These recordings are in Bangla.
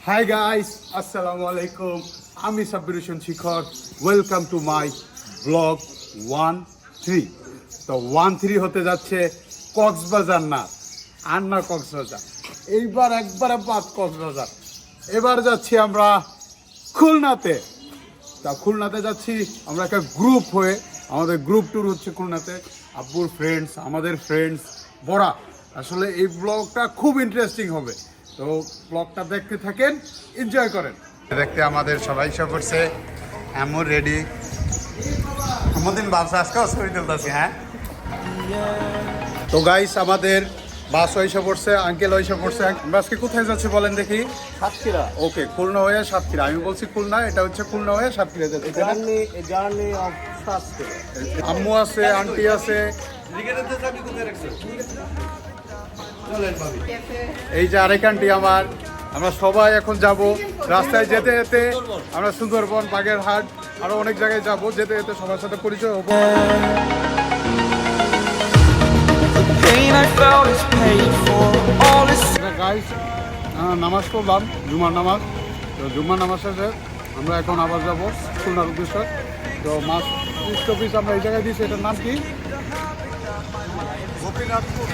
Hi guys, Assalamu alaikum. আমি Sabbir Hossain Shikhor. Welcome to my blog 13। তো 13 হতে যাচ্ছে কক্সবাজার না, আর না কক্সবাজার, এইবার একবারে বাদ কক্সবাজার। এবার যাচ্ছি আমরা খুলনাতে। তা খুলনাতে যাচ্ছি আমরা একটা গ্রুপ হয়ে, আমাদের গ্রুপ ট্যুর হচ্ছে খুলনাতে। আব্বুর ফ্রেন্ডস, আমাদের ফ্রেন্ডস বড়া। আসলে এই ব্লগটা খুব ইন্টারেস্টিং হবে, তো ব্লগটা দেখতে থাকেন, এনজয় করেন। দেখতে আমাদের সবাই সব করছে, এমন রেডি। আমাদের বাসা আজকে ছবি তুলতেছি। হ্যাঁ, তো গাইস আমাদের বাস হয়েছে পড়ছে, আঙ্কেল হয়েছে পড়ছে। আমরা আজকে কোথায় যাচ্ছি বলেন দেখি? সাতক্ষীরা। ওকে, খুলনা হয়ে সাতক্ষীরা। আমি বলছি খুলনা, এটা হচ্ছে খুলনা হয়ে সাতক্ষীরা যাচ্ছে। Journey of Satkhira. আম্মু আছে, আন্টি আছে, এই যে আরেক আন্টি আমার। আমরা সবাই এখন যাব রাস্তায় যেতে যেতে। আমরা সুন্দরবন, বাগেরহাট, আরো অনেক জায়গায় যাব। যেতে যেতে সবার সাথে পরিচয় হবো। গাইস, নামাজ পড়লাম, জুমার নামাজ। তো জুমার নামাজ শেষে আমরা এখন আবার যাব খুলনার উদ্দেশ্যে। তো মাছ পোস্ট অফিস আমরা এই জায়গায় দিয়েছি। এটার নাম কি? গোপীনাথপুর,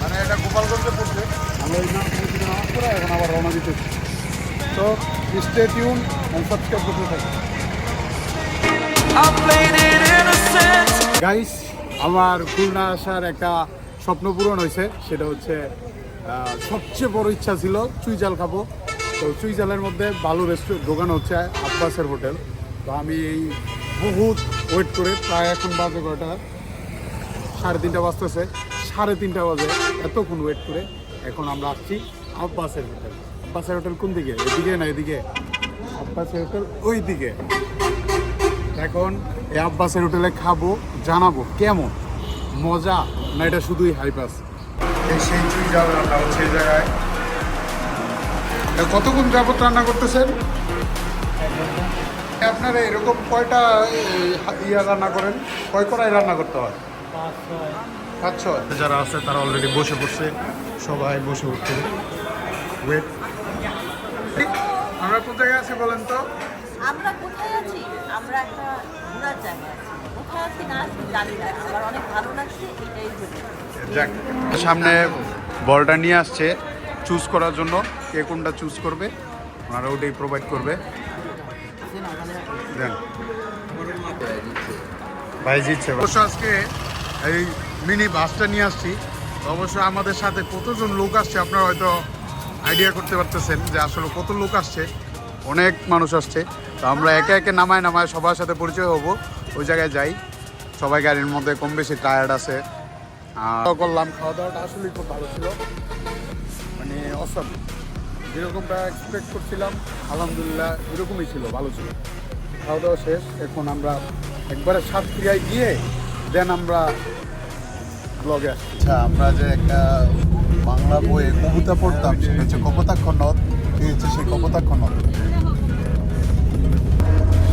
মানে এটা গোপালগঞ্জে পড়ছে। আমরা এই নাম নামাজ পড়ে এখন আবার রওনা দিতেছি। তো স্টে টিউন এন্ড সাবস্ক্রাইব করতে থাকুন। গাইস, আমার খুলনা আসার একটা স্বপ্ন পূরণ হয়েছে। সেটা হচ্ছে সবচেয়ে বড় ইচ্ছা ছিল চুই জাল খাবো। তো চুই জালের মধ্যে ভালো রেস্টুরেন্ট দোকান হচ্ছে আব্বাসের হোটেল। তো আমি এই বহুত ওয়েট করে, প্রায় এখন বাজে কয়টা, 3:30 বাজতেছে, 3:30 বাজে, এতক্ষণ ওয়েট করে এখন আমরা আসছি আব্বাসের হোটেল। আব্বাসের হোটেল কোন দিকে? এদিকে না এদিকে? আব্বাসের হোটেল ওই দিকে। এখন এই আব্বাসের হোটেলে খাবো, জানাবো কেমন মজা, না এটা শুধুই হাইপাস। এই সেই চুই জাল রান্না হচ্ছে এই জায়গায়। কতক্ষণ যাবত রান্না করতেছেন আপনারা? এরকম কয়টা ইয়া রান্না করেন? কয় কড়াই রান্না করতে হয়? 5-6। যারা আছে তারা অলরেডি বসে পড়ছে, সবাই বসে উঠছে। ওয়েট, আমরা কোন জায়গায় আছি বলেন তো? আমরা কোথায় আছি? আমরা একটা ঘোরার জায়গায় আছি। কোথায় আছি না আছি জানি না, আমার অনেক ভালো লাগছে, এটাই হলো। যাক, সামনে বলটা নিয়ে আসছে চুজ করার জন্য। কে কোনটা চুজ করবে ওনারা ওটাই প্রোভাইড করবে। দেন ভাই জিতছে। অবশ্য আজকে এই মিনি বাসটা নিয়ে আসছি। অবশ্য আমাদের সাথে কতজন লোক আসছে আপনারা হয়তো আইডিয়া করতে পারতেছেন যে আসলে কত লোক আসছে। অনেক মানুষ আসছে। তো আমরা একে একে নামায় নামায় সবার সাথে পরিচয় হব। ওই জায়গায় যাই। সবাই গাড়ির মধ্যে কম বেশি টায়ার্ড আছে। করলাম, খাওয়া দাওয়াটা আসলেই খুব ভালো ছিল, মানে অসম। যেরকমটা এক্সপেক্ট করছিলাম আলহামদুলিল্লাহ এরকমই ছিল, ভালো ছিল। খাওয়া দাওয়া শেষ, এখন আমরা একবারে সাতক্ষীরায় গিয়ে দেন আমরা ব্লগে আসছি। আচ্ছা, আমরা যে একটা বাংলা বইয়ে কবিতা পড়তাম, সেটা হচ্ছে কপোতাক্ষ নদ। এই হচ্ছে সেই কপোতাক্ষ নদ।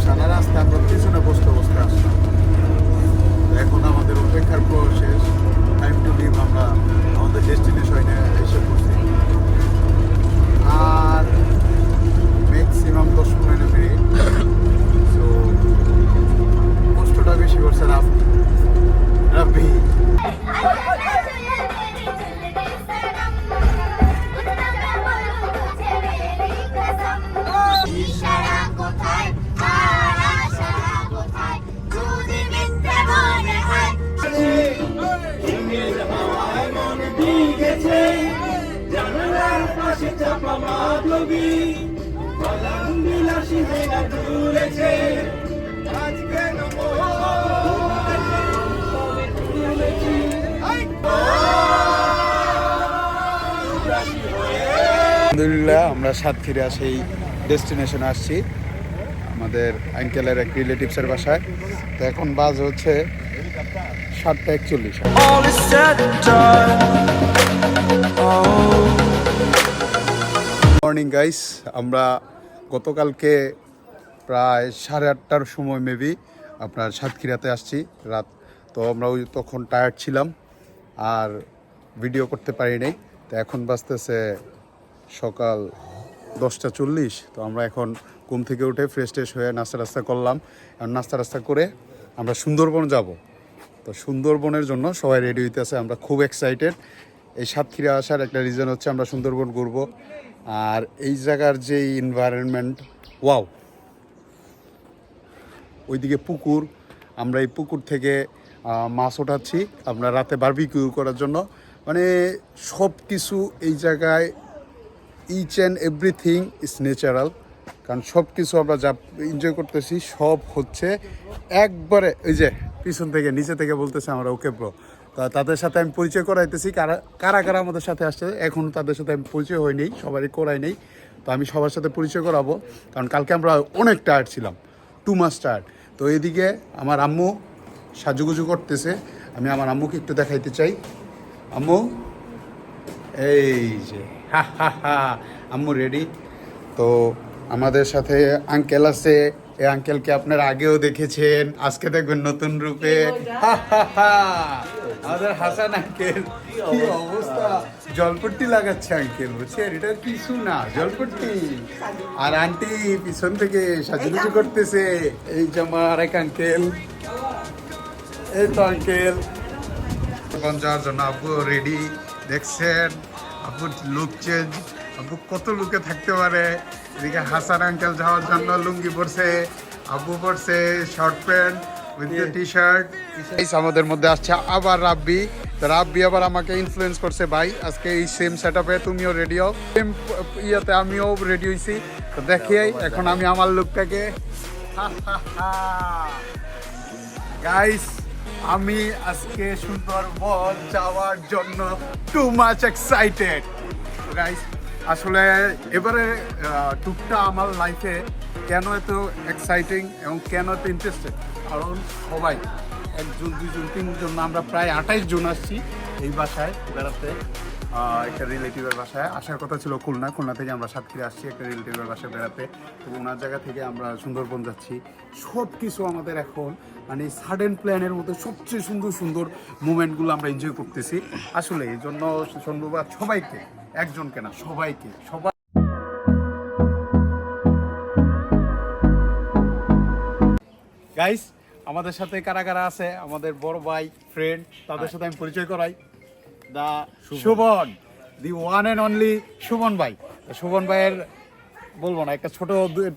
সারা রাস্তা আমরা পিছনে বসতে বসতে আসলাম। এখন আমাদের অপেক্ষার পর শেষ, টাইম টু লিভ। আমরা আমাদের ডেস্টিনেশনে এসে পড়ছি। আর ম্যাক্সিমাম 10-15 মিনিট। সো কষ্টটা বেশি করছে রাব্বি। জানালার পাশে চাপা মাধবী বাগান বিলাসী হেনা তুলেছে আজকে আলহামদুলিল্লাহ আমরা সাতক্ষীরা সেই ডেস্টিনেশনে আসছি, আমাদের আঙ্কেলের এক রিলেটিভসের বাসায়। তো এখন বাজ হচ্ছে 7:41। মর্নিং গাইস, আমরা গতকালকে প্রায় 8:30টার সময় মেবি আপনার সাতক্ষীরাতে আসছি রাত। তো আমরা তখন টায়ার্ড ছিলাম আর ভিডিও করতে পারি নাই। তো এখন বাজতেছে সকাল 10:40। তো আমরা এখন ঘুম থেকে উঠে ফ্রেশ ট্রেশ হয়ে নাস্তা করলাম। আর নাস্তা করে আমরা সুন্দরবন যাব। তো সুন্দরবনের জন্য সবাই রেডি হইতেছে, আমরা খুব এক্সাইটেড। এই সাতক্ষীরা আসার একটা রিজন হচ্ছে আমরা সুন্দরবন ঘুরবো। আর এই জায়গার যে এনভায়রনমেন্ট, ওয়াও। ওইদিকে পুকুর, আমরা এই পুকুর থেকে মাছ ওঠাচ্ছি আমরা রাতে বারবিকিউ করার জন্য। মানে সব কিছু এই জায়গায় each and everything is natural. কারণ সব কিছু আমরা যা এনজয় করতেছি সব হচ্ছে একবারে ওই যে পিছন থেকে নিচে থেকে বলতেছে আমরা ওকে ব্রো। তা তাদের সাথে আমি পরিচয় করাইতেছি কারা আমাদের সাথে আসছে। এখন তাদের সাথে আমি পরিচয় হয়নি, সবারই করাই নেই। তো আমি সবার সাথে পরিচয় করাবো, কারণ কালকে আমরা অনেক টায়ার্ড ছিলাম, 2 মাস টায়ার্ড। তো এইদিকে আমার আম্মু সাজুগুজু করতেছে, আমি আমার আম্মুকে একটু দেখাইতে চাই। আম্মু এই যে আম্মু রেডি। তো আমাদের সাথে আঙ্কেল আছে, এই আঙ্কেলকে আপনারা আগেও দেখেছেন, আজকে দেখবেন নতুন রূপে। আমাদের হাসান আঙ্কেল, কি অবস্থা, জলপট্টি লাগাচ্ছে আঙ্কেল, বুঝছেন, এটা কিছু না, জলপট্টি। আর আন্টি পিছন থেকে সাজুগুজু করতেছে। এই যে আমার এক আঙ্কেল, এই তো আঙ্কেল। যাওয়ার জন্য আব্বু রেডি, দেখছেন আব্বুর লুক চেঞ্জ, আব্বু কত লুকে থাকতে পারে। এদিকে হাসান আঙ্কেল যাওয়ার জন্য লুঙ্গি পরছে, আব্বু পরছে short pant with the T shirt. আমাদের মধ্যে আসছে আবার রাব্বি। তো রাব্বি আবার আমাকে ইনফ্লুয়েন্স করছে, ভাই আজকে এই সেম সেট আপে তুমিও রেডি হও, সেম ইয়াতে আমিও রেডি হয়েছি। তো দেখি এখন আমি আমার লুকটাকে, গাইস আমি আজকে সুন্দরবন যাওয়ার জন্য টু মাচ এক্সাইটেড। গাইস আসলে এবারে টুকটা আমার লাইফে কেন এত এক্সাইটিং এবং কেন এত ইন্টারেস্টেড, কারণ সবাই 1 জন 2 জন 3 জন আমরা প্রায় 28 জন আসছি এই বাসায় বেড়াতে। একটা রিলেটিভের বাসায় আসার কথা ছিল খুলনা থেকে আমরা সাতক্ষীরা আসছি একটা রিলেটিভের বাসায় বেড়াতে। তো ওনার জায়গা থেকে আমরা সুন্দরবন যাচ্ছি। সব কিছু আমাদের এখন মানে সাডেন প্ল্যানের মধ্যে সবচেয়ে সুন্দর মুভমেন্টগুলো আমরা এনজয় করতেছি। আসলে এই জন্য ধন্যবাদ সবাইকে, একজনকে না সবাইকে, সবাই। গাইস আমাদের সাথে কারা আছে, আমাদের বড় ভাই ফ্রেন্ড, তাদের সাথে আমি পরিচয় করাই। The Shovon, the one and only Shovon ভাই। শোভন ভাইয়ের বলবো না, একটা ছোট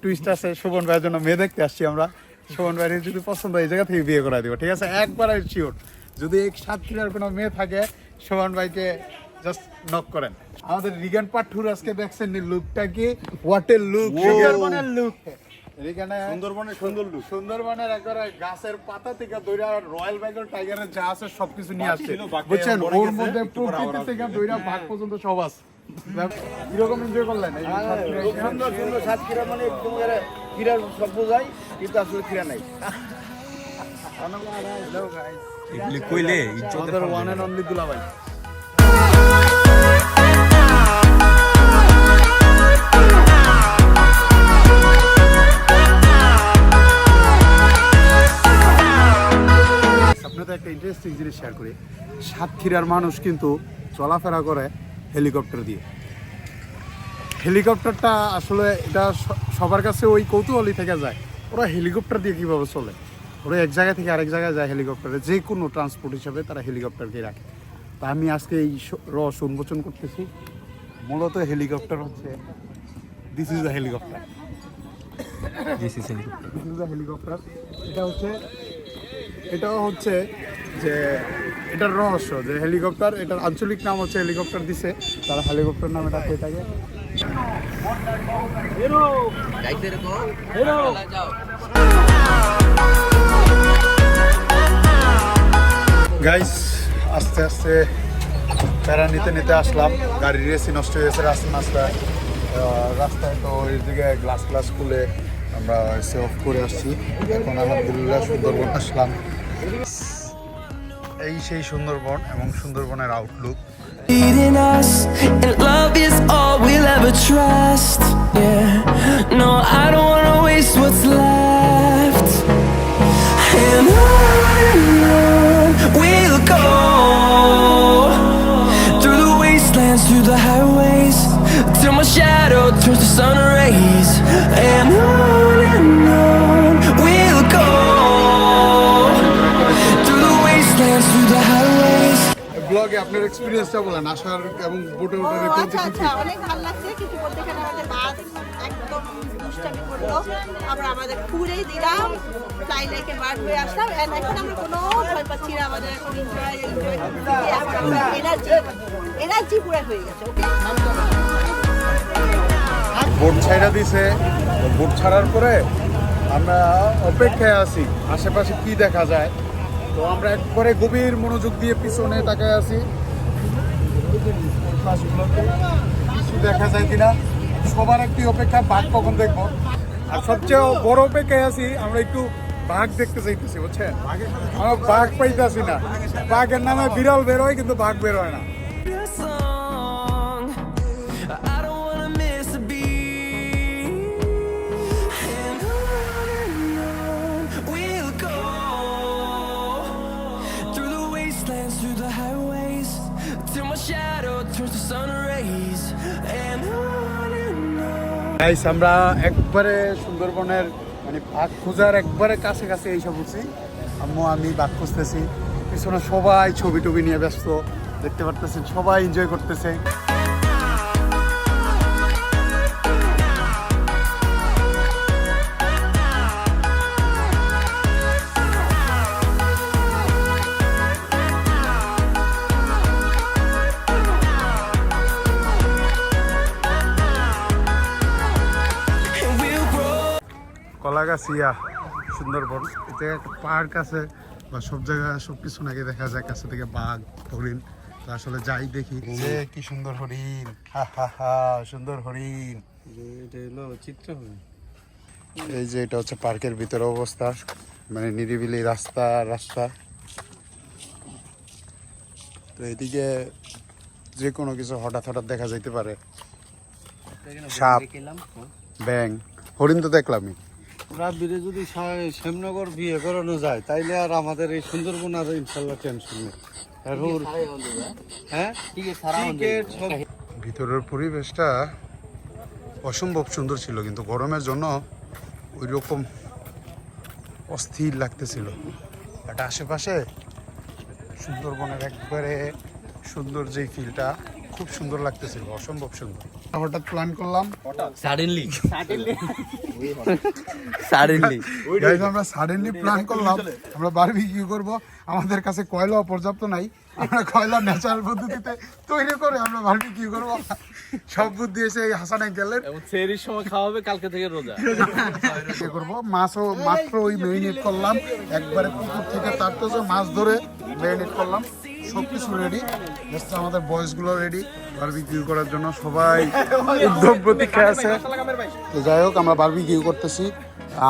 টুইস্ট আছে। শোভন ভাইয়ের জন্য মেয়ে দেখতে আসছি আমরা। শোভন ভাইয়ের যদি পছন্দ হয় এই জায়গা থেকে বিয়ে করা দিব, ঠিক আছে, একবারে শিওর। যদি এই সাতক্ষীরার কোনো মেয়ে থাকে শোভন ভাইকে জাস্ট নক করেন। আমাদের রিগান পাঠুর আজকে দেখছেন লুকটা কি, হোয়াট এ লুক, সুন্দরবনের লুক। সুন্দরবনের একবারে গাছের পাতা থেকে দইরা রয়্যাল বেঙ্গল টাইগারের যা আছে সবকিছু নিয়ে আসছে, বুঝছেন, ওর মধ্যে প্রকৃতি থেকে দইরা ভাগ পর্যন্ত সব আছে। কিরকম এনজয় করলেন? সুন্দর সাতক্ষীরা মানে একদম ক্ষীরার সব বোঝায়, কিন্তু আসলে ক্ষীরা নাই। এগুলি কইলে আমাদের ওয়ান এন্ড অনলি দুলাভাই। আপনাদের একটা ইন্টারেস্টিং জিনিস শেয়ার করি। সাতক্ষীরার মানুষ কিন্তু চলাফেরা করে হেলিকপ্টার দিয়ে। হেলিকপ্টারটা আসলে এটা সবার কাছে ওই কৌতূহলী থেকে যায়, ওরা হেলিকপ্টার দিয়ে কীভাবে চলে। ওরা এক জায়গা থেকে আরেক জায়গায় যায় হেলিকপ্টারে, যে কোনো ট্রান্সপোর্ট হিসাবে তারা হেলিকপ্টারকে রাখে। তা আমি আজকে এই রহস্য উন্মোচন করতেছি। মূলত হেলিকপ্টার হচ্ছে, this is the helicopter, helicopter. এটাও হচ্ছে যে এটার রহস্য যে হেলিকপ্টার, এটার আঞ্চলিক নাম হচ্ছে হেলিকপ্টার দিছে, তারা হেলিকপ্টার নামে ডাকে এটাকে। গাইস আস্তে আস্তে প্যারা নিতে আসলাম, গাড়ির রেসি নষ্ট হয়ে গেছে রাস্তায়। তো এই দিকে গ্লাস খুলে আমরা এসে অফ করে আসছি। এখন আলহামদুলিল্লাহ সুন্দরবন আসলাম। এই সেই সুন্দরবন এবং সুন্দরবনের Outlook. Leading us, and love is all we'll ever trust. Yeah, no, I don't wanna waste what's left. And on we'll go, through the wastelands, through the highways, till my shadow turns to sun and on we'll go, through the wastelands, through the highways. ব্লগে আপনার এক্সপিরিয়েন্সটা বলেন আসার এবং বোটে ও ওঠার আচ্ছা কোনটা আচ্ছা অনেক ভালো লাগছে কিন্তু বলতে গেলে আমাদের বাস একদম দুষ্টামি করলো আমরা আমাদের ঘুরেই দিলাম ফ্লাই লেকে বার হয়ে আসলাম and এখন আমরা কোনো ভয় পাচ্ছি না আমাদের এখন এনজয় এখন আমরা এনার্জি পুরো হয়ে গেছে ওকে বোট ছাইড়া দিছে তো বোট ছাড়ার পরে আমরা অপেক্ষায় আছি আশেপাশে কি দেখা যায় তো আমরা একবারে গভীর মনোযোগ দিয়ে পিছনে তাকায় আছি পাশগুলোতে কিছু দেখা যায় কিনা সবার একটি অপেক্ষা বাঘ কখন দেখবো আর সবচেয়ে বড় অপেক্ষায় আছি আমরা একটু বাঘ দেখতে চাইতেছি বুঝছেন আমরা বাঘ পাইতেছি না বাঘের নামে বিড়াল বের হয় কিন্তু বাঘ বের হয় না Your song, I don't wanna miss a beat, and on we'll go, through the wastelands, through the highways, till my shadow turns to sun rays, and on guys আমরা একবারে সুন্দরবনের মানে বাঘ খোঁজার একবারে কাছে কাছে এইসব উঠছি আম্মু আমি বাঘ খুঁজতেছি পিছনে সবাই ছবি টবি নিয়ে ব্যস্ত দেখতে পারতেছেন সবাই এনজয় করতেছে and we'll grow. Kalagachhia Sundarban এতে একটা পার্ক আছে বা সব জায়গায় সব কিছু নাকি দেখা যায় কাছে থেকে বাঘ হরিণ তো আসলে যাই দেখি যে কি সুন্দর হরিণ হা হা হা সুন্দর হরিণ এটা হলো চিত্র এই যে এটা হচ্ছে পার্কের ভিতরে অবস্থা মানে নিরিবিলি রাস্তা রাস্তা তো এদিকে যে কোনো কিছু হঠাৎ হঠাৎ দেখা যাইতে পারে সাপ ব্যাং হরিণ তো দেখলামই রাব্বিরে যদি শ্যামনগর বিয়ে করানো যায় তাইলে আর আমাদের এই সুন্দরবন আর ইনশাল্লাহ টেনশন নেই হ্যাঁ টিকেট সব ভিতরের পরিবেশটা অসম্ভব সুন্দর ছিল কিন্তু গরমের জন্য ওই রকম অস্থির লাগতেছিল এটা আশেপাশে সুন্দরবনের একবারে সুন্দর যে ফিলটা খুব সুন্দর লাগতেছিল অসম্ভব সুন্দর হঠাৎ প্ল্যান করলাম সাডেনলি গাইস আমরা সাডেনলি প্ল্যান করলাম আমরা বারবিকিউ করব আমাদের কাছে কয়লা পর্যাপ্ত নাই আমরা কয়লা ন্যাচারাল পদ্ধতিতে তৈরি করে আমরা বারবিকিউ করব সব বুদ্ধি এসে এই হাসান আঙ্কেলের এবং সেরির সময় খাওয়া হবে কালকে থেকে রোজা কি করব মাছও মাত্র ওই মেরিনেট করলাম একবারে পুকুর থেকে তারতেছে মাছ ধরে মেরিনেট করলাম সবকিছু রেডি জাস্ট আমাদের বয়েসগুলো রেডি বারবিকিউ করার জন্য সবাই উদ্যোগ প্রতীক্ষায় আছে তো যাই হোক আমরা বারবিকিউ করতেছি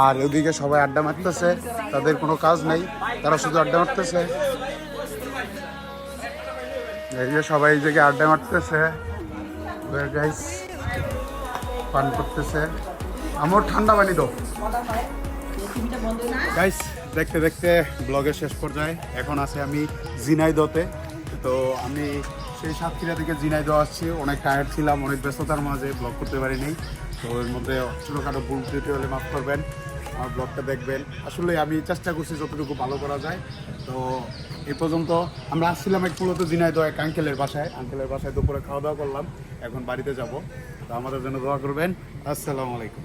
আর ওদিকে সবাই আড্ডা মারতেছে তাদের কোনো কাজ নেই তারা শুধু আড্ডা মারতেছে এই যে সবাই এই জায়গায় আড্ডা মারতেছে গাইস পান করতেছে আমার ঠান্ডা পানি দাও গাইস দেখতে দেখতে ব্লগের শেষ পর্যায়ে এখন আছে আমি ঝিনাইদহতে তো আমি সেই সাতক্ষীরা থেকে ঝিনাইদহ আসছি অনেক টায়ার্ড ছিলাম অনেক ব্যস্ততার মাঝে ব্লগ করতে পারিনি তো এর মধ্যে ছোটোখাটো ভুল ত্রুটি হলে মাফ করবেন আমার ব্লগটা দেখবেন আসলে আমি চেষ্টা করছি যতটুকু ভালো করা যায় তো এই পর্যন্ত আমরা আসছিলাম এক মূলত ঝিনাইদহ এক আঙ্কেলের বাসায় দুপুরে খাওয়া দাওয়া করলাম এখন বাড়িতে যাব তো আমাদের জন্য দোয়া করবেন আসসালামু আলাইকুম